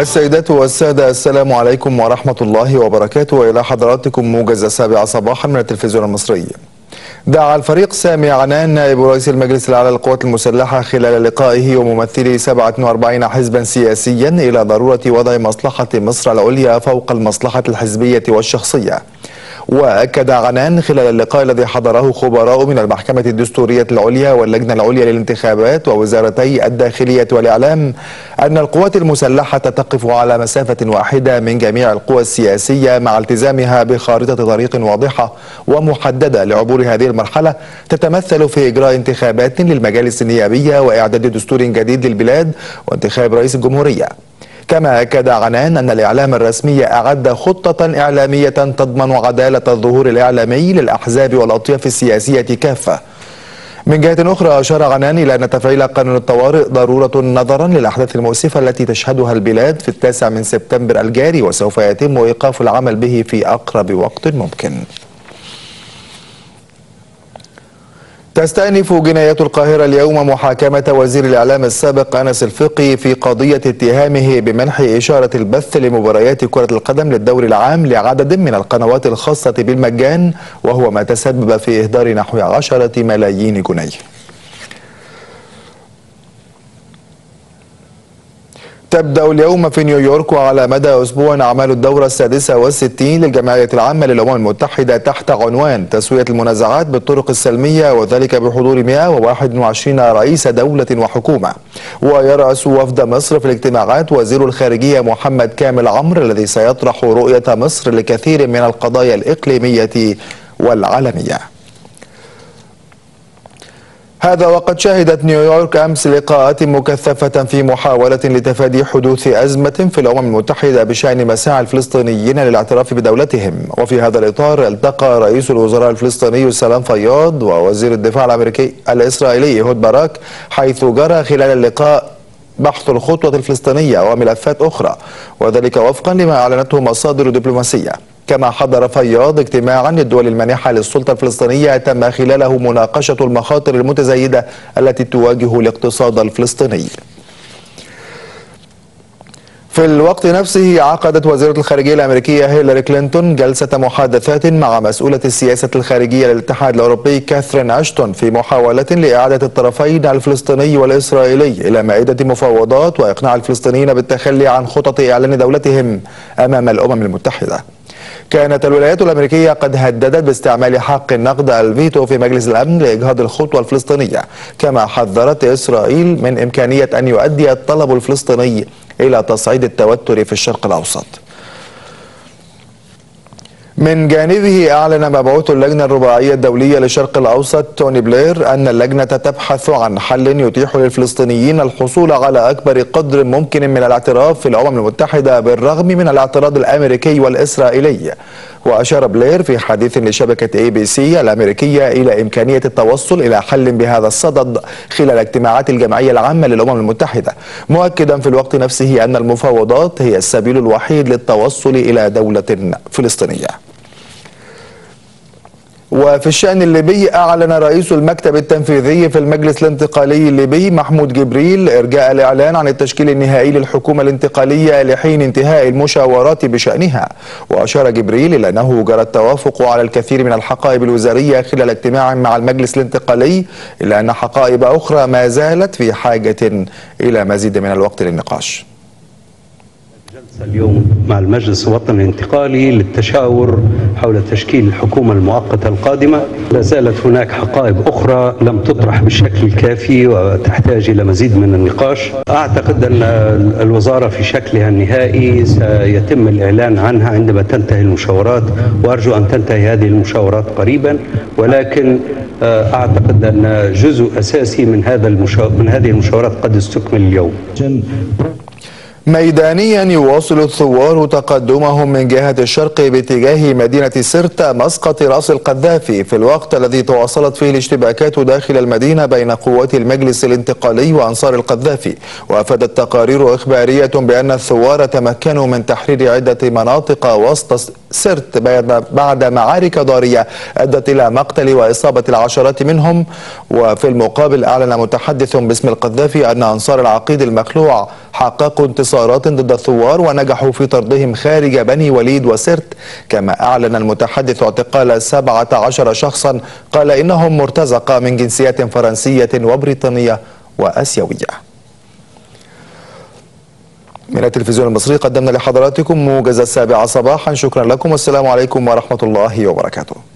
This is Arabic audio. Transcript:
السيدات والسادة، السلام عليكم ورحمة الله وبركاته، وإلى حضراتكم موجز 7 صباحا من التلفزيون المصري. دعا الفريق سامي عنان نائب رئيس المجلس الأعلى للقوات المسلحة خلال لقائه وممثلي 47 حزبا سياسيا إلى ضرورة وضع مصلحة مصر العليا فوق المصلحة الحزبية والشخصية. وأكد عنان خلال اللقاء الذي حضره خبراء من المحكمة الدستورية العليا واللجنة العليا للانتخابات ووزارتي الداخلية والإعلام أن القوات المسلحة تقف على مسافة واحدة من جميع القوى السياسية مع التزامها بخارطة طريق واضحة ومحددة لعبور هذه المرحلة تتمثل في إجراء انتخابات للمجالس النيابية وإعداد دستور جديد للبلاد وانتخاب رئيس الجمهورية. كما أكد عنان أن الإعلام الرسمي أعد خطة إعلامية تضمن عدالة الظهور الإعلامي للأحزاب والأطياف السياسية كافة. من جهة أخرى أشار عنان إلى أن تفعيل قانون الطوارئ ضرورة نظرا للأحداث المؤسفة التي تشهدها البلاد في 9 سبتمبر الجاري، وسوف يتم إيقاف العمل به في أقرب وقت ممكن. تستأنف جنايات القاهرة اليوم محاكمة وزير الإعلام السابق أنس الفقي في قضية اتهامه بمنح إشارة البث لمباريات كرة القدم للدوري العام لعدد من القنوات الخاصة بالمجان، وهو ما تسبب في إهدار نحو 10 ملايين جنيه. تبدأ اليوم في نيويورك وعلى مدى أسبوع أعمال الدورة 66 للجمعية العامة للأمم المتحدة تحت عنوان تسوية المنازعات بالطرق السلمية، وذلك بحضور 121 رئيس دولة وحكومة. ويرأس وفد مصر في الاجتماعات وزير الخارجية محمد كامل عمرو الذي سيطرح رؤية مصر لكثير من القضايا الإقليمية والعالمية. هذا وقد شهدت نيويورك أمس لقاءات مكثفة في محاولة لتفادي حدوث أزمة في الأمم المتحدة بشأن مساعي الفلسطينيين للاعتراف بدولتهم. وفي هذا الإطار التقى رئيس الوزراء الفلسطيني سلام فياض ووزير الدفاع الإسرائيلي هود باراك، حيث جرى خلال اللقاء بحث الخطوة الفلسطينية وملفات أخرى، وذلك وفقا لما أعلنته مصادر دبلوماسية. كما حضر فياض اجتماعا للدول المانحة للسلطة الفلسطينية تم خلاله مناقشة المخاطر المتزايدة التي تواجه الاقتصاد الفلسطيني. في الوقت نفسه عقدت وزيرة الخارجية الأمريكية هيلاري كلينتون جلسة محادثات مع مسؤولة السياسة الخارجية للاتحاد الأوروبي كاثرين أشتون في محاولة لإعادة الطرفين الفلسطيني والإسرائيلي إلى مائدة مفاوضات وإقناع الفلسطينيين بالتخلي عن خطط إعلان دولتهم أمام الأمم المتحدة. كانت الولايات الأمريكية قد هددت باستعمال حق النقد الفيتو في مجلس الأمن لإجهاض الخطوة الفلسطينية، كما حذرت إسرائيل من إمكانية أن يؤدي الطلب الفلسطيني إلى تصعيد التوتر في الشرق الأوسط. من جانبه أعلن مبعوث اللجنة الرباعية الدولية للشرق الأوسط توني بلير أن اللجنة تبحث عن حل يتيح للفلسطينيين الحصول على أكبر قدر ممكن من الاعتراف في الأمم المتحدة بالرغم من الاعتراض الأمريكي والإسرائيلي. وأشار بلير في حديث لشبكة ABC الأمريكية إلى إمكانية التوصل إلى حل بهذا الصدد خلال اجتماعات الجمعية العامة للأمم المتحدة، مؤكدا في الوقت نفسه أن المفاوضات هي السبيل الوحيد للتوصل إلى دولة فلسطينية. وفي الشأن الليبي أعلن رئيس المكتب التنفيذي في المجلس الانتقالي الليبي محمود جبريل إرجاء الإعلان عن التشكيل النهائي للحكومة الانتقالية لحين انتهاء المشاورات بشأنها. وأشار جبريل إلى أنه جرى التوافق على الكثير من الحقائب الوزارية خلال اجتماع مع المجلس الانتقالي، إلا أن حقائب أخرى ما زالت في حاجة إلى مزيد من الوقت للنقاش. اليوم مع المجلس الوطني الانتقالي للتشاور حول تشكيل الحكومة المؤقتة القادمة. لا زالت هناك حقائب أخرى لم تطرح بالشكل الكافي وتحتاج إلى مزيد من النقاش. أعتقد أن الوزارة في شكلها النهائي سيتم الإعلان عنها عندما تنتهي المشاورات، وأرجو أن تنتهي هذه المشاورات قريبا، ولكن أعتقد أن جزء أساسي من هذه المشاورات قد استكمل اليوم. ميدانيا يواصل الثوار تقدمهم من جهة الشرق باتجاه مدينة سرت مسقط رأس القذافي، في الوقت الذي تواصلت فيه الاشتباكات داخل المدينة بين قوات المجلس الانتقالي وأنصار القذافي. وأفادت تقارير إخبارية بأن الثوار تمكنوا من تحرير عدة مناطق وسط سرت بعد معارك ضارية أدت إلى مقتل وإصابة العشرات منهم. وفي المقابل أعلن متحدث باسم القذافي أن أنصار العقيد المخلوع حققوا انتصارات ضد الثوار ونجحوا في طردهم خارج بني وليد وسرت. كما أعلن المتحدث اعتقال 17 شخصا قال إنهم مرتزقة من جنسيات فرنسية وبريطانية وآسيوية. من التلفزيون المصري قدمنا لحضراتكم موجز 7 صباحا. شكرا لكم والسلام عليكم ورحمة الله وبركاته.